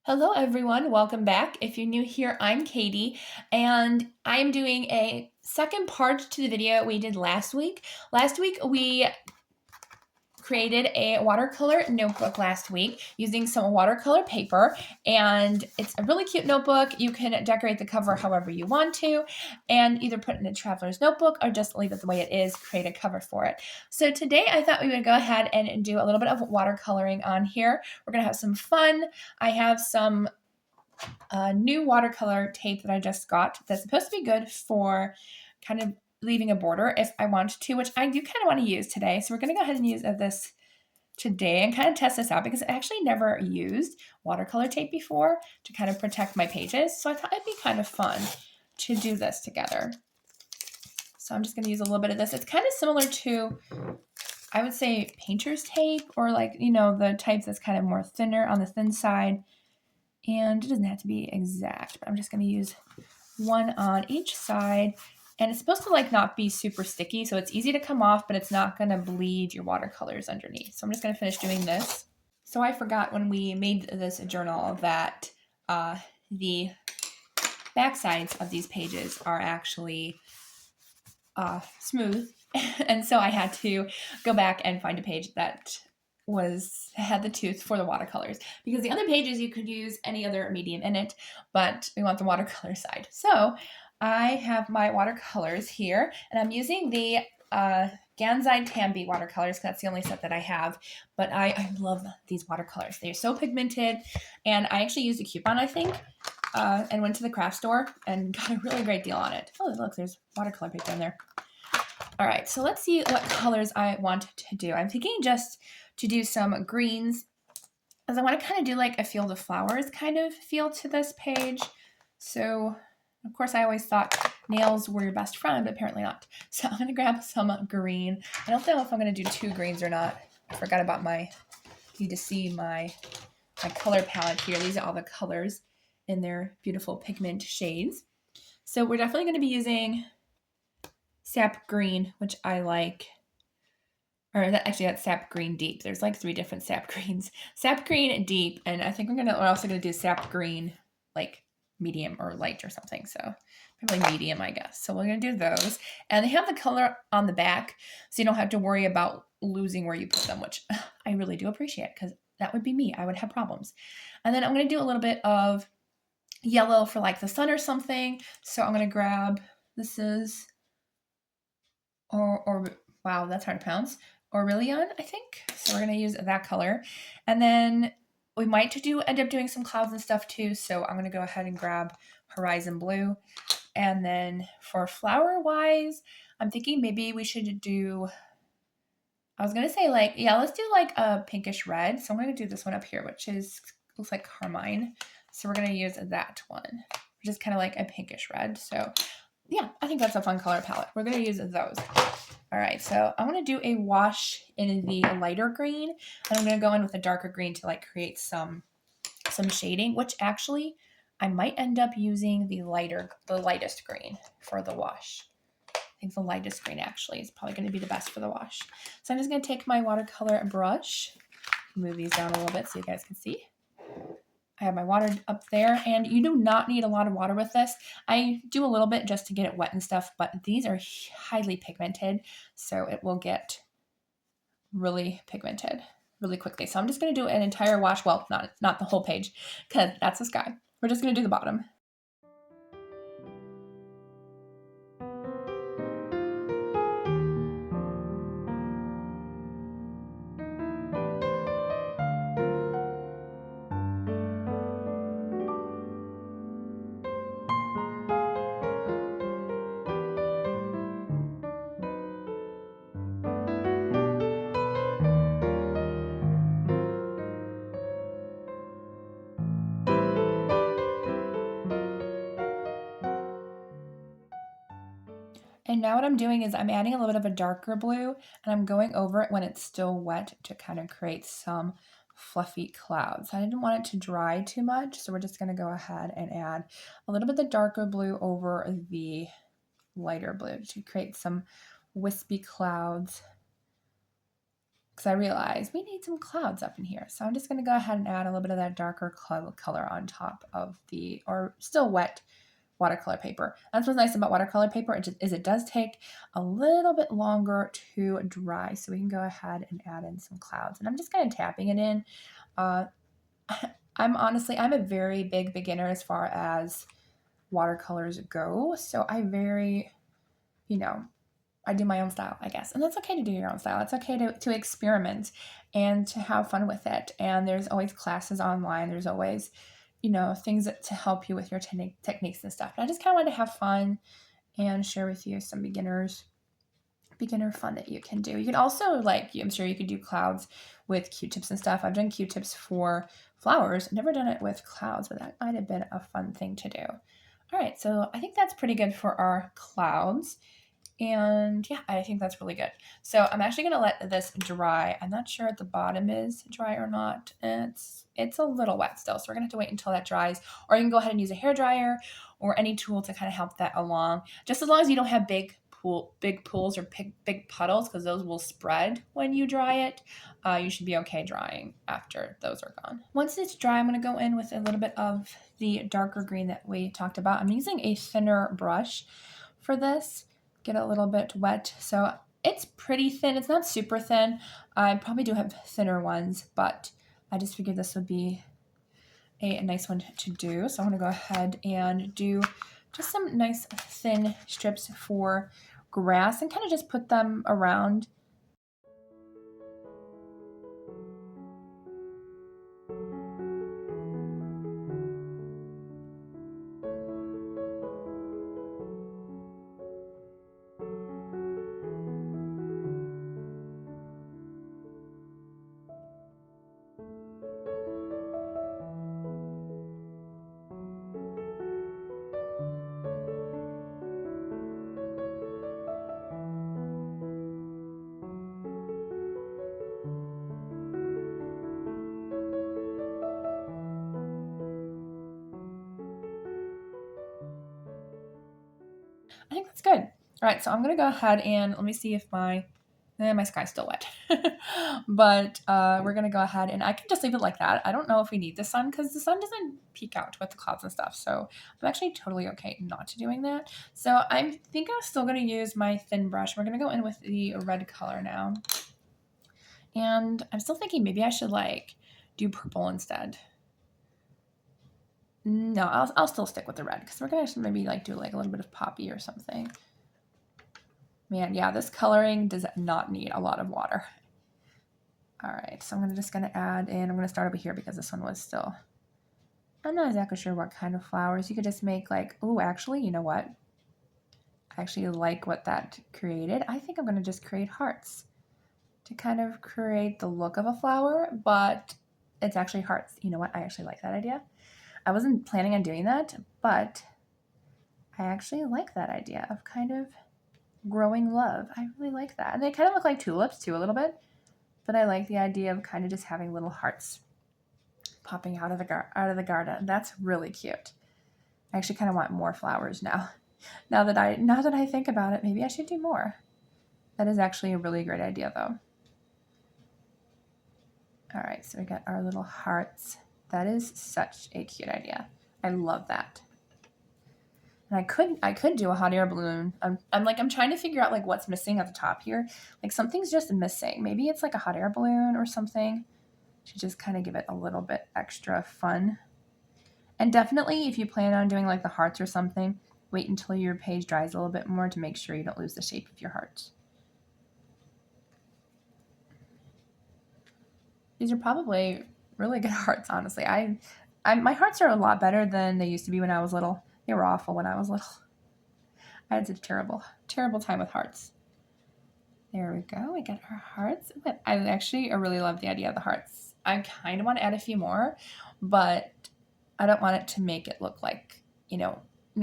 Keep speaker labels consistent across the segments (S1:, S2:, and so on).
S1: Hello everyone, welcome back. If you're new here, I'm Katie, and I am doing a second part to the video we did last week. Last week we created a watercolor notebook using some watercolor paper, and it's a really cute notebook. You can decorate the cover however you want to, and either put it in a traveler's notebook or just leave it the way it is, create a cover for it. So today I thought we would go ahead and do a little bit of watercoloring on here. We're gonna have some fun. I have some new watercolor tape that I just got that's supposed to be good for kind of leaving a border if I want to, which I do kind of want to use today. So we're going to go ahead and use this today and kind of test this out because I actually never used watercolor tape before to kind of protect my pages. So I thought it'd be kind of fun to do this together. So I'm just going to use a little bit of this. It's kind of similar to, I would say, painter's tape, or like, the type that's kind of more thinner on the thin side. And it doesn't have to be exact, but I'm just going to use one on each side. And it's supposed to not be super sticky, so it's easy to come off, but it's not going to bleed your watercolors underneath. So I'm just going to finish doing this. So I forgot when we made this journal that the back sides of these pages are actually smooth. And so I had to go back and find a page that had the tooth for the watercolors, because the other pages you could use any other medium in it, but we want the watercolor side. So I have my watercolors here, and I'm using the Gansai Tambi watercolors because that's the only set that I have, but I love these watercolors. They're so pigmented, and I actually used a coupon, I think, and went to the craft store and got a really great deal on it. Oh, look, there's watercolor paper in there. All right, so let's see what colors I want to do. I'm thinking just to do some greens, as I want to kind of do like a field of flowers kind of feel to this page. So, of course, I always thought nails were your best friend, but apparently not. So I'm going to grab some green. I don't know if I'm going to do two greens or not. I forgot about need to see my color palette here. These are all the colors in their beautiful pigment shades. So we're definitely going to be using sap green, which I like. Or that's sap green deep. There's like 3 different sap greens. Sap green deep, and I think we're also gonna do sap green like medium or light or something. So probably medium, I guess. So we're gonna do those. And they have the color on the back, so you don't have to worry about losing where you put them, which I really do appreciate, because that would be me. I would have problems. And then I'm gonna do a little bit of yellow for like the sun or something. So I'm gonna grab, this is, or wow, that's hard to pronounce. Aurelian, I think. So we're going to use that color. And then we might end up doing some clouds and stuff too. So I'm going to go ahead and grab Horizon Blue. And then for flower wise, I'm thinking maybe we should do, I was going to say let's do like a pinkish red. So I'm going to do this one up here, which looks like carmine. So we're going to use that one, which is kind of like a pinkish red. So yeah, I think that's a fun color palette. We're going to use those. All right, so I want to do a wash in the lighter green, and I'm going to go in with a darker green to create some shading, which actually I might end up using the lightest green for the wash. I think the lightest green actually is probably going to be the best for the wash. So I'm just going to take my watercolor brush, move these down a little bit so you guys can see. I have my water up there, and you do not need a lot of water with this. I do a little bit just to get it wet and stuff, but these are highly pigmented, so it will get really pigmented really quickly. So I'm just going to do an entire wash. Well, not the whole page, because that's the sky. We're just going to do the bottom. And now what I'm doing is I'm adding a little bit of a darker blue, and I'm going over it when it's still wet to kind of create some fluffy clouds. I didn't want it to dry too much, so we're just going to go ahead and add a little bit of the darker blue over the lighter blue to create some wispy clouds because I realized we need some clouds up in here. So I'm just going to go ahead and add a little bit of that darker color on top of the, or still wet watercolor paper. That's what's nice about watercolor paper is it does take a little bit longer to dry. So we can go ahead and add in some clouds. And I'm just kind of tapping it in. I'm a very big beginner as far as watercolors go. So I do my own style, I guess. And that's okay to do your own style. It's okay to experiment and to have fun with it. And there's always classes online. There's always, things to help you with your techniques and stuff. And I just kind of wanted to have fun and share with you some beginner fun that you can do. You can also, I'm sure you could do clouds with Q-tips and stuff. I've done Q-tips for flowers. Never done it with clouds, but that might have been a fun thing to do. All right, so I think that's pretty good for our clouds. And yeah, I think that's really good. So I'm actually going to let this dry. I'm not sure if the bottom is dry or not. It's a little wet still, so we're going to have to wait until that dries. Or you can go ahead and use a hairdryer or any tool to kind of help that along. Just as long as you don't have big pools or big puddles, because those will spread when you dry it. You should be okay drying after those are gone. Once it's dry, I'm going to go in with a little bit of the darker green that we talked about. I'm using a thinner brush for this. Get a little bit wet. So it's pretty thin. It's not super thin. I probably do have thinner ones, but I just figured this would be a nice one to do. So I'm going to go ahead and do just some nice thin strips for grass and kind of just put them around. I think that's good. All right, so I'm going to go ahead and let me see if my sky's still wet. But we're going to go ahead and I can just leave it like that. I don't know if we need the sun because the sun doesn't peek out with the clouds and stuff. So I'm actually totally okay not doing that. So I think I'm still going to use my thin brush. We're going to go in with the red color now. And I'm still thinking maybe I should do purple instead. No, I'll still stick with the red because we're going to maybe do a little bit of poppy or something. Man, yeah, this coloring does not need a lot of water. All right, so I'm just going to add in, I'm going to start over here because this one was still, I'm not exactly sure what kind of flowers. You could just make oh, actually, you know what? I actually like what that created. I think I'm going to just create hearts to kind of create the look of a flower, but it's actually hearts. You know what? I actually like that idea. I wasn't planning on doing that, but I actually like that idea of kind of growing love. I really like that. And they kind of look like tulips too a little bit, but I like the idea of kind of just having little hearts popping out of the garden. That's really cute. I actually kind of want more flowers now. Now that I think about it, maybe I should do more. That is actually a really great idea though. All right, so we got our little hearts. That is such a cute idea. I love that. And I could do a hot air balloon. I'm trying to figure out what's missing at the top here. Something's just missing. Maybe it's a hot air balloon or something to just kind of give it a little bit extra fun. And definitely if you plan on doing the hearts or something, wait until your page dries a little bit more to make sure you don't lose the shape of your hearts. These are probably really good hearts, honestly. My hearts are a lot better than they used to be when I was little. They were awful when I was little. I had a terrible, terrible time with hearts. There we go. We got our hearts. I really love the idea of the hearts. I kind of want to add a few more, but I don't want it to make it look like, an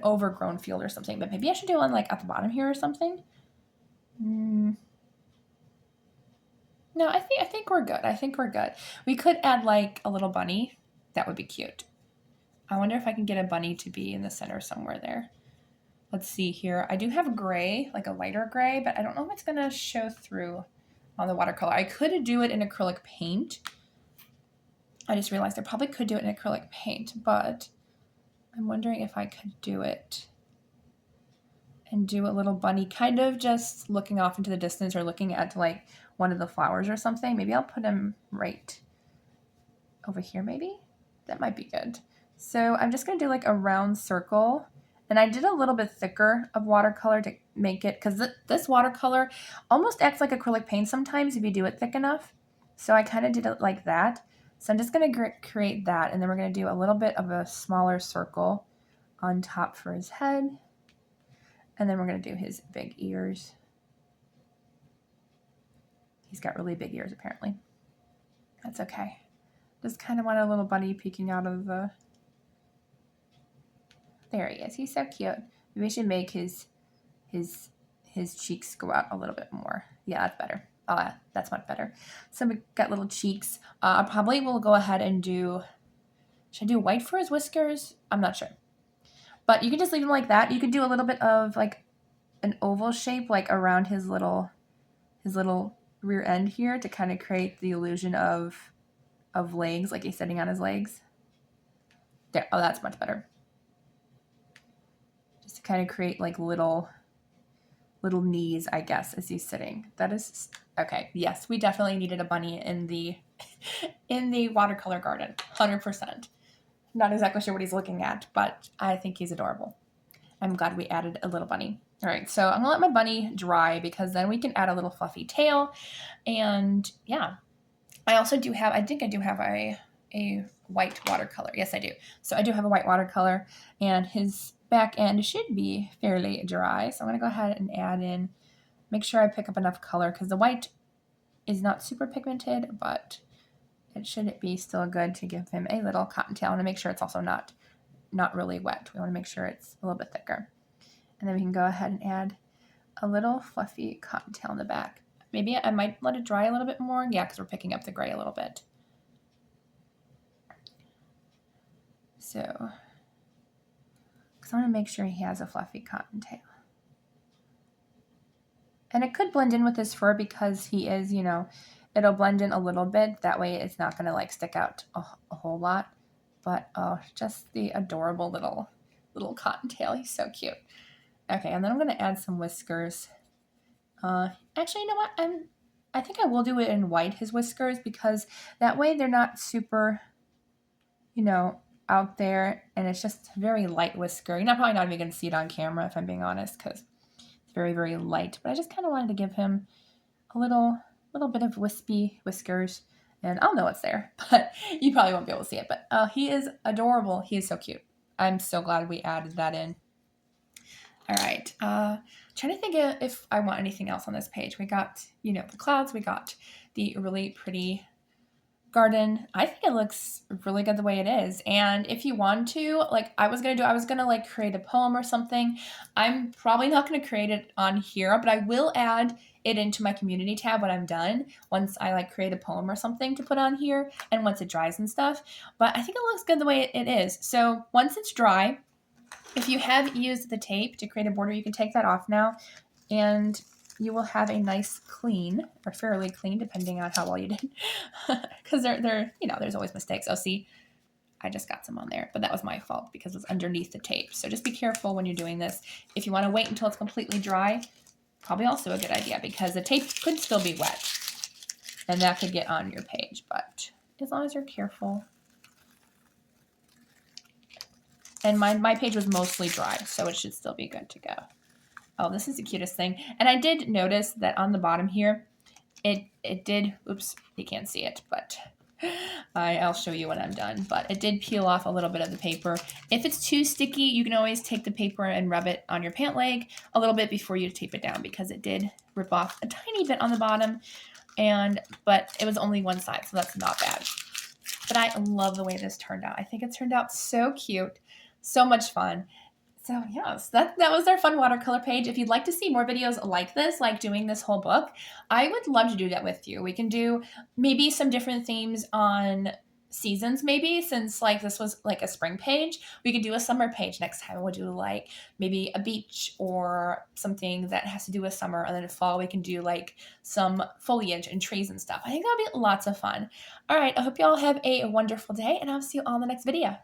S1: overgrown field or something. But maybe I should do one at the bottom here or something. No, I think we're good. I think we're good. We could add a little bunny. That would be cute. I wonder if I can get a bunny to be in the center somewhere there. Let's see here. I do have gray, a lighter gray, but I don't know if it's going to show through on the watercolor. I could do it in acrylic paint. I just realized I probably could do it in acrylic paint, but I'm wondering if I could do it and do a little bunny kind of just looking off into the distance or looking at like one of the flowers or something. Maybe I'll put him right over here maybe. That might be good. So I'm just going to do like a round circle. And I did a little bit thicker of watercolor to make it, because this watercolor almost acts like acrylic paint sometimes if you do it thick enough. So I kind of did it like that. So I'm just going to create that, and then we're going to do a little bit of a smaller circle on top for his head. And then we're going to do his big ears. He's got really big ears apparently. That's okay. Just kind of want a little bunny peeking out of the... There he is. He's so cute. Maybe we should make his cheeks go out a little bit more. Yeah, that's better. That's much better. So we got little cheeks. I probably will go ahead and do... Should I do white for his whiskers? I'm not sure. But you can just leave them like that. You could do a little bit of like an oval shape like around his little rear end here to kind of create the illusion of legs, like he's sitting on his legs. There. Oh, that's much better. Just to kind of create like little knees, I guess, as he's sitting. That is okay. Yes, we definitely needed a bunny in the watercolor garden. 100%. Not exactly sure what he's looking at, but I think he's adorable. I'm glad we added a little bunny. All right, so I'm gonna let my bunny dry because then we can add a little fluffy tail. And yeah, I also do have, I think I do have a white watercolor. Yes, I do. So I do have a white watercolor, and his back end should be fairly dry. So I'm gonna go ahead and add in, make sure I pick up enough color because the white is not super pigmented, but it should be still good to give him a little cottontail. I want to make sure it's also not really wet. We want to make sure it's a little bit thicker. And then we can go ahead and add a little fluffy cottontail in the back. Maybe I might let it dry a little bit more. Yeah, because we're picking up the gray a little bit. So, because I want to make sure he has a fluffy cottontail. And it could blend in with his fur because he is, you know, it'll blend in a little bit. That way it's not going to like stick out a whole lot. But oh, just the adorable little cottontail. He's so cute. Okay, and then I'm going to add some whiskers. Actually, you know what? I think I will do it in white, his whiskers, because that way they're not super, you know, out there. And it's just very light whisker. You're probably not even going to see it on camera if I'm being honest, because it's very, very light. But I just kind of wanted to give him a little bit of wispy whiskers, and I'll know it's there, but you probably won't be able to see it. But he is adorable. He is so cute. I'm so glad we added that in. All right. Trying to think if I want anything else on this page. We got, you know, the clouds. We got the really pretty garden. I think it looks really good the way it is. And if you want to, like I was going to like create a poem or something. I'm probably not going to create it on here, but I will add it into my community tab when I'm done, once I like create a poem or something to put on here and once it dries and stuff. But I think it looks good the way it is. So once it's dry, if you have used the tape to create a border, you can take that off now and you will have a nice clean, or fairly clean, depending on how well you did. Because they're, you know, there's always mistakes. Oh, see, I just got some on there, but that was my fault because it's underneath the tape. So just be careful when you're doing this. If you want to wait until it's completely dry, probably also a good idea because the tape could still be wet and that could get on your page, but as long as you're careful. And my page was mostly dry, so it should still be good to go. Oh, this is the cutest thing. And I did notice that on the bottom here, it did, oops, you can't see it, but I'll show you when I'm done. But it did peel off a little bit of the paper. If it's too sticky, you can always take the paper and rub it on your pant leg a little bit before you tape it down because it did rip off a tiny bit on the bottom. But it was only one side, so that's not bad. But I love the way this turned out. I think it turned out so cute, so much fun. So yes, that was our fun watercolor page. If you'd like to see more videos like this, like doing this whole book, I would love to do that with you. We can do maybe some different themes on seasons maybe, since like this was like a spring page. We could do a summer page next time. We'll do like maybe a beach or something that has to do with summer, and then in fall we can do like some foliage and trees and stuff. I think that'll be lots of fun. All right, I hope y'all have a wonderful day, and I'll see you all in the next video.